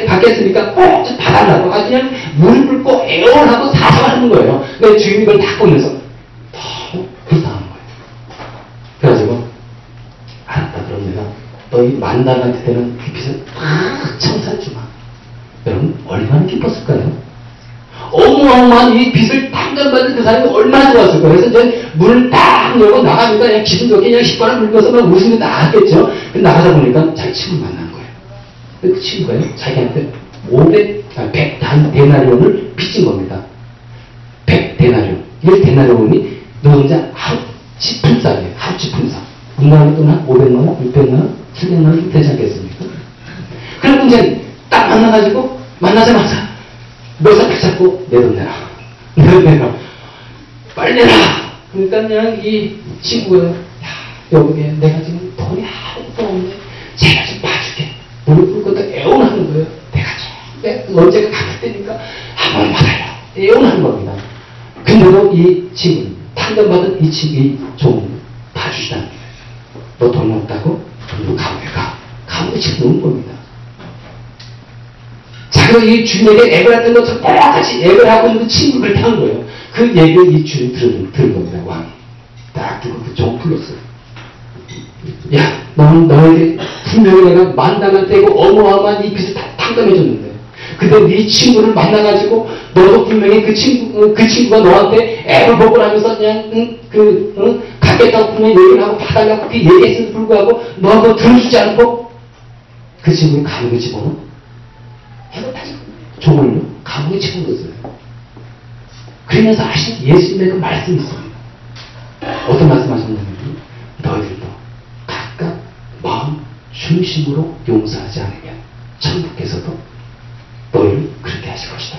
받겠으니까 꼭 좀 봐달라고 아주 그냥 무릎 꿇고 애원하고 사정하는 거예요. 근데 주인이 그걸 딱 보면서 너무 불쌍한 거예요. 그래가지고 알았다. 그럼 내가 너희 만달한테 되는 그 빚을 다 청산해 주마. 여러분 얼마나 기뻤을까요? 어마어마한 이 빚을 탕감받은 그 사람이 얼마나 좋았을 거예요. 그래서 이제 문을 딱 열고 나가니까 그냥 기분 좋게 그냥 휘발을 물면서 막 웃으며 나갔겠죠. 나가다 보니까 자기 친구를 만난 거예요. 그 친구가요, 자기한테 100 데나리온을 빚진 겁니다. 100 데나리온. 1 데나리온이 노동자 하루 지품상이에요. 하루 지품상. 우리나라 돈 한 500만원, 600만원, 700만원 되지 않겠습니까? 그리고 이제 딱 만나가지고, 만나자마자 묘사 붙잡고 내 돈 내라. 내 돈 내라. 빨리 내라. 그러니까 그냥 이 친구가, 야, 여기에 내가 지금 돈이 아무것도 없는데, 제가 좀 봐줄게. 무릎 꿇고 애원하는 거예요. 내가 언제가 갚을 때니까 한 번만 받아요. 애원하는 겁니다. 근데도 이 친구, 탕감받은 이 친구, 좀 봐주시다는 거예요. 너 돈 없다고? 돈도 감옥에 가. 감옥에 지금 놓은 겁니다. 자기가 이 주인에게 애를 했던 것처럼 똑같이 애를 하고 있는 그 친구를 그렇게 한 거예요. 그 얘기를 이 주인이 들은 겁니다. 왕이. 딱 듣고 그 종 불렀어요. 야, 너는 너에게 분명히 내가 만당한 때고 어마어마한 이 빚을 다 탕감해줬는데, 근데 네 친구를 만나가지고 너도 분명히 그 친구가 너한테 애를 먹으라면서 그냥 갖겠다고 분명히 얘기를 하고 봐달라고 그렇게 얘기했음에도 불구하고 너도 들어주지 않고 그 친구를 감옥에 집어넣어. 해가 다시 종을요 감옥에 집어넣었어요. 그러면서 하신 예수님의 그 말씀이 있습니다. 어떤 말씀 하셨냐면, 너희들도 각각 마음 중심으로 용서하지 않으면 천국에서도 너희를 그렇게 하실 것이다.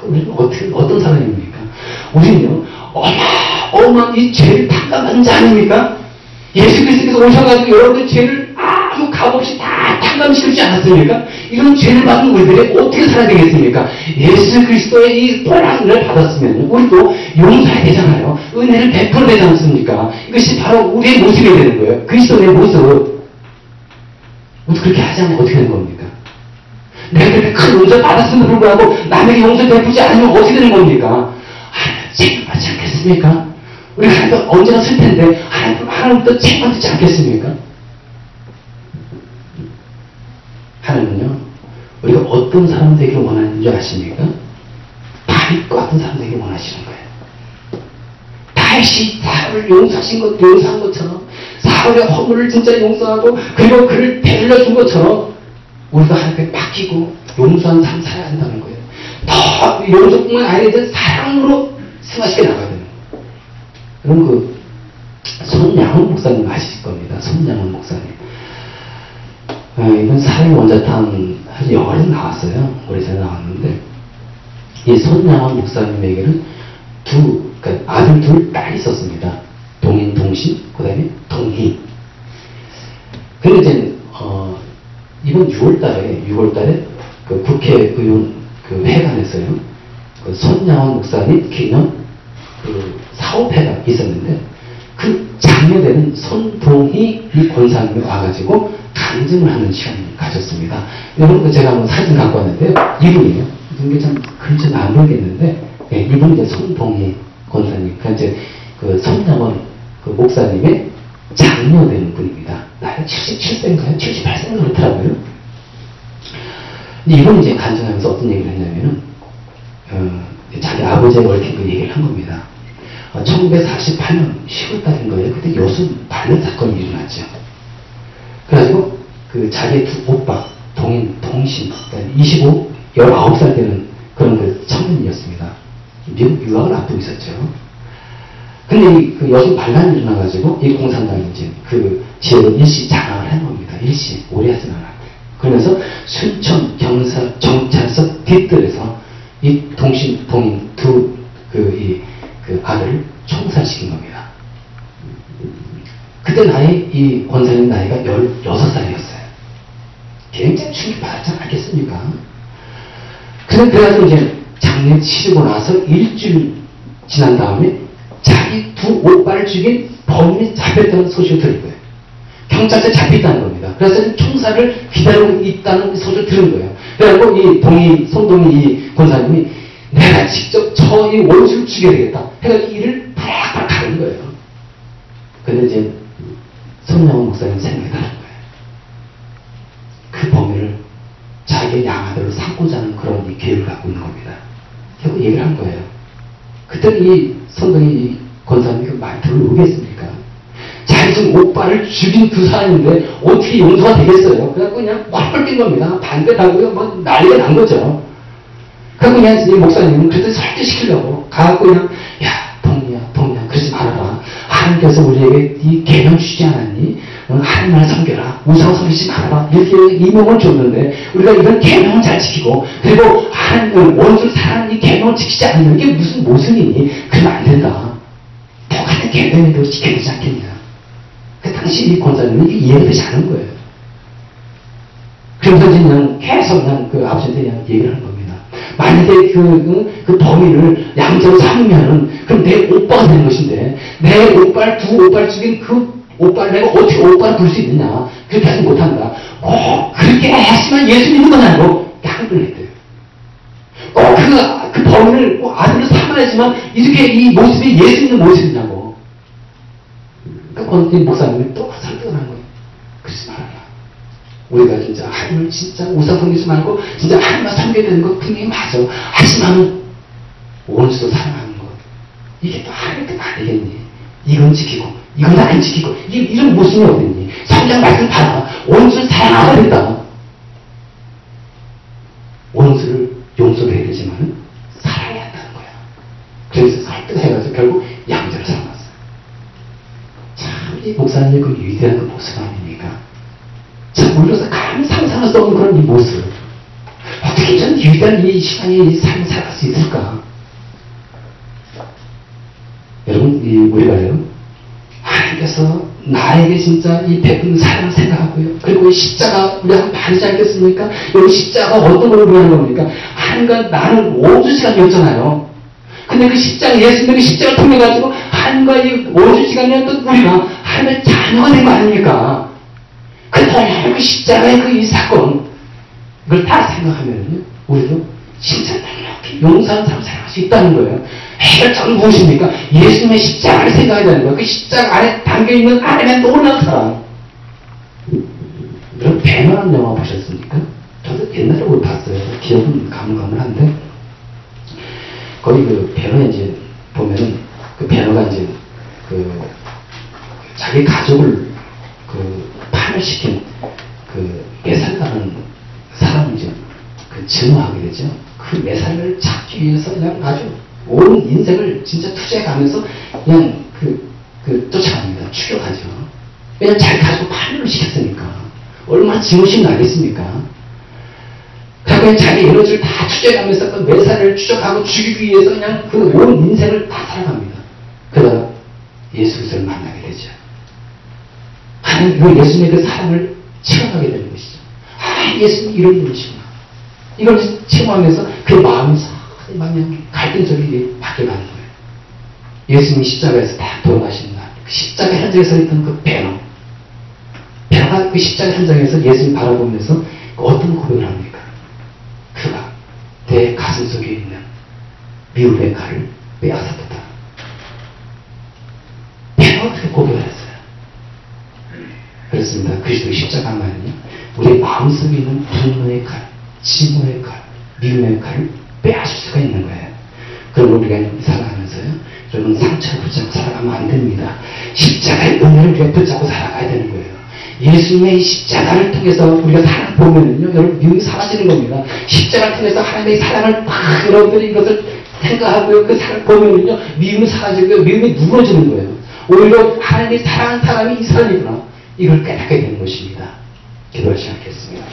우리는 어떤 사람입니까? 우리는요, 어마어마한 이 죄를 탕감하는 자 아닙니까? 예수 그리스도께서 오셔가지고 여러분의 죄를 아무 값없이 다 탕감시키지 않았습니까? 이런 죄를 받은 우리들이 어떻게 살아야 되겠습니까? 예수 그리스도의 이 보람을 받았으면 우리도 용서해야 되잖아요. 은혜를 베풀어야 되지 않습니까? 이것이 바로 우리의 모습이 되는 거예요. 그리스도의 모습. 우리 그렇게 하지 않으면 어떻게 되는 겁니까? 내가 그렇게 큰 용서를 받았음에도 불구하고 남에게 용서를 베푸지 않으면 어떻게 되는 겁니까? 하나님 책임받지 않겠습니까? 우리 하나님도 언제나 쓸 텐데 하나님도 책임받지 않겠습니까? 하나님은요, 우리가 어떤 사람 되기를 원하는 줄 아십니까? 다윗과 같은 사람 되기를 원하시는 거예요. 다윗이 사울을 용서한 것처럼, 사울의 허물을 진짜 용서하고 그리고 그를 데려준 것처럼 우리가 하나님께 맡기고 용서한 삶 살아야 한다는 거예요. 더 용서뿐만 아니라 사랑으로 승화시켜 나가야 되는 거예요. 여러분 손양원 목사님 아실 겁니다. 손양원 목사님. 이번 사회 원자탄 영화에서 나왔어요. 오래전에 나왔는데, 이 손양원 목사님에게는 그러니까 아들 둘 딸이 있었습니다. 동인, 동신, 그 다음에 동희. 근데 이제 이번 6월달에 그 국회의원 그 회관에서요, 그 손양원 목사님 기념 그 사업회가 있었는데, 그 장려되는 손동희 이 권사님이 와가지고 간증을 하는 시간을 가졌습니다. 여러분, 제가 한번 사진 갖고 왔는데요. 이분이에요. 이게 참 글자는 안 보이겠는데, 네, 이분이 이제 손동희 권사님. 그러니까 이제 그 손양원 그 목사님의 장녀되는 분입니다. 나이가 77세인가요? 78세인가 그렇더라고요. 근데 이분이 이제 간증하면서 어떤 얘기를 했냐면은, 자기 아버지의 얽힌 그 얘기를 한 겁니다. 1948년 10월달인 거예요. 그때 여순 반란 사건이 일어났죠. 그래가지고 그 자기의 두 오빠, 동인, 동신, 그러니까 19살 되는 그런 그 청년이었습니다. 미국 유학을 앞두고 있었죠. 근데 그 여순 반란이 일어나가지고 이 공산당이 이제 그 지역을 일시 장악을 한 겁니다. 일시 오래 하진 않았고. 그러면서 순천 경찰서 뒷뜰에서 이 동신, 동인 그 아들을 총살시킨 겁니다. 그때 이 권사님 나이가 16살이었어요. 굉장히 충격받았지 않겠습니까? 그래가지고 이제 장례 치르고 나서 일주일 지난 다음에 자기 두 오빠를 죽인 범인이 잡혔다는 소식을 들은 거예요. 경찰서에 잡혀있다는 겁니다. 그래서 총살을 기다리고 있다는 소식을 들은 거예요. 그래갖고 송동희 이 권사님이 내가 직접 저 이 원수를 죽여야 되겠다 해가지고 이를 팍팍 가는 거예요. 근데 이제 손영원 목사님 생각이 다른 거예요. 그 범인을 자기의 양아들로 삼고자 하는 그런 이 계획을 갖고 있는 겁니다. 결국 얘기를 한 거예요. 그때는 이 손동희 권사님이 많이 들어오겠습니까? 자기 지금 오빠를 죽인 그 사람인데 어떻게 용서가 되겠어요? 그래갖고 그냥 펄펄 뛴 겁니다. 반대하고요. 뭐 난리가 난 거죠. 그래갖고 그냥 이 목사님은 그때 설득시키려고 가갖고 그냥 야 동이야 그러지 말아라. 하나님께서 우리에게 이 계명 주지 않았니? 하나님을 섬겨라. 우상 섬기지 말아라. 이렇게 이명을 줬는데 우리가 이런 계명을 잘 지키고 그리고 하나님을 원수를 사랑하는 이 계명을 지키지 않는 게 무슨 모순이니? 그러면 안 된다. 똑같은 계명을 지켜야 되지 않겠냐. 그 당시 이 권사님은 이해가 되지 않은 거예요. 그래서 그냥 계속 그냥 그 아버지한테 그냥 얘기를 하는 겁니다. 만약에 그 범인을 양자로 삼으면은 그럼 내 오빠가 되는 것인데 내 오빠를 두 오빠를 죽인 그 오빠를 내가 어떻게 오빠를 부를 수 있느냐. 그렇게 하지 못한다. 꼭 그렇게 했으면 예수 믿는 건 아니고 양도를 했대요. 꼭 그 범인을 꼭 아들로 삼아야지만 이렇게 이 모습이 예수 믿는 모습이냐고. 그러니까 목사님이 또 설득을 한 거예요. 그러지 말아라. 우리가 진짜 하나님을 진짜 우상 섬기지 말고 진짜 하나님만 섬겨야 되는 거 분명히 맞아. 하지만 원수도 사랑하는 것 이게 또 하나님 뜻 아니겠니? 이건 지키고 이건 안 지키고 이런 모습이 어딨니? 성경 말씀 봐라. 원수를 사랑하야 된다. 원수를 용서해야 되지만 사랑해야 한다는 거야. 그래서 설득해가지고 결국 양자를 삼았어요. 참 이 목사님의 그 위대한 그 모습 아닙니까? 참 우리로서 감 상상할 수 없는 그런 이 모습. 어떻게 이런 위대한 이 시간이 이 삶을 살아갈 수 있을까? 여러분, 우리가요, 하나님께서 나에게 진짜 이 베푼 사랑을 생각하고요. 그리고 이 십자가 우리가 바르지 않겠습니까? 이 십자가 어떤 걸 의미하는 겁니까? 하나님과 나는 5주시간이었잖아요. 근데 그 십자가, 예수님의 십자가를 통해가지고 하나님과 이 5주시간이었던 우리가 하나님의 자녀가 된 거 아닙니까? 그 십자가의 그 이 사건, 이걸 다 생각하면요, 우리도 진짜 이렇게 용서하는 사람 살아갈 수 있다는 거예요. 해결점은 무엇입니까? 예수님의 십자가를 생각해야 되는 거예요. 그 십자가 안에 담겨있는 하나님의 놀라운 사랑. 여러분, 배너라는 영화 보셨습니까? 저도 옛날에 올 봤어요. 기억은 가물가물한데, 거기 그 배너에 이제 보면은, 그 배너가 이제, 자기 가족을 파멸시킨 매살가는 사람이 이제 증오하게 되죠. 그 매살을 찾기 위해서 그냥 아주 온 인생을 진짜 투자해가면서 그냥 쫓아갑니다. 추격하죠. 왜냐면 자기 가지고 파멸을 시켰으니까. 얼마나 증오심이 나겠습니까? 그냥 자기 에너지를 다 투자해가면서 그 매살을 추적하고 죽이기 위해서 그냥 그 온 인생을 다 살아갑니다. 그러다가 예수 그리스도를 만나게 되죠. 하나님 그 예수님의 그 사랑을 체험하게 되는 것이죠. 아, 예수님 이런 분이시구나. 이걸 체험하면서 그 마음이 그냥 갈등적이 바뀌어가는 거예요. 예수님이 십자가에서 다 돌아가신 날, 그 십자가 현장에서 있던 그 배너가 그 십자가 현장에서 예수님 바라보면서 어떤 고백을 합니까? 그가 내 가슴 속에 있는 미움의 칼을 빼앗았다. 배너가 그렇게 고백을 했어요. 그렇습니다. 그리스도의 십자가만은요, 우리의 마음속에 있는 분노의 칼, 증오의 칼, 미움의 칼을 빼앗을 수가 있는 거예요. 그럼 우리가 살아가면서요, 여러분 상처를 붙잡고 살아가면 안 됩니다. 십자가의 은혜를 우리가 붙잡고 살아가야 되는 거예요. 예수님의 십자가를 통해서 우리가 사랑 보면은요, 여러분 미움이 사라지는 겁니다. 십자가를 통해서 하나님의 사랑을 막 여러분들이 이것을 생각하고요, 그 사랑을 보면은요, 미움이 사라지고 미움이 누그러지는 거예요. 오히려 하나님의 사랑하는 사람이 이 사람이구나. 이걸 깨닫게 되는 것입니다. 기도하시 않겠습니다.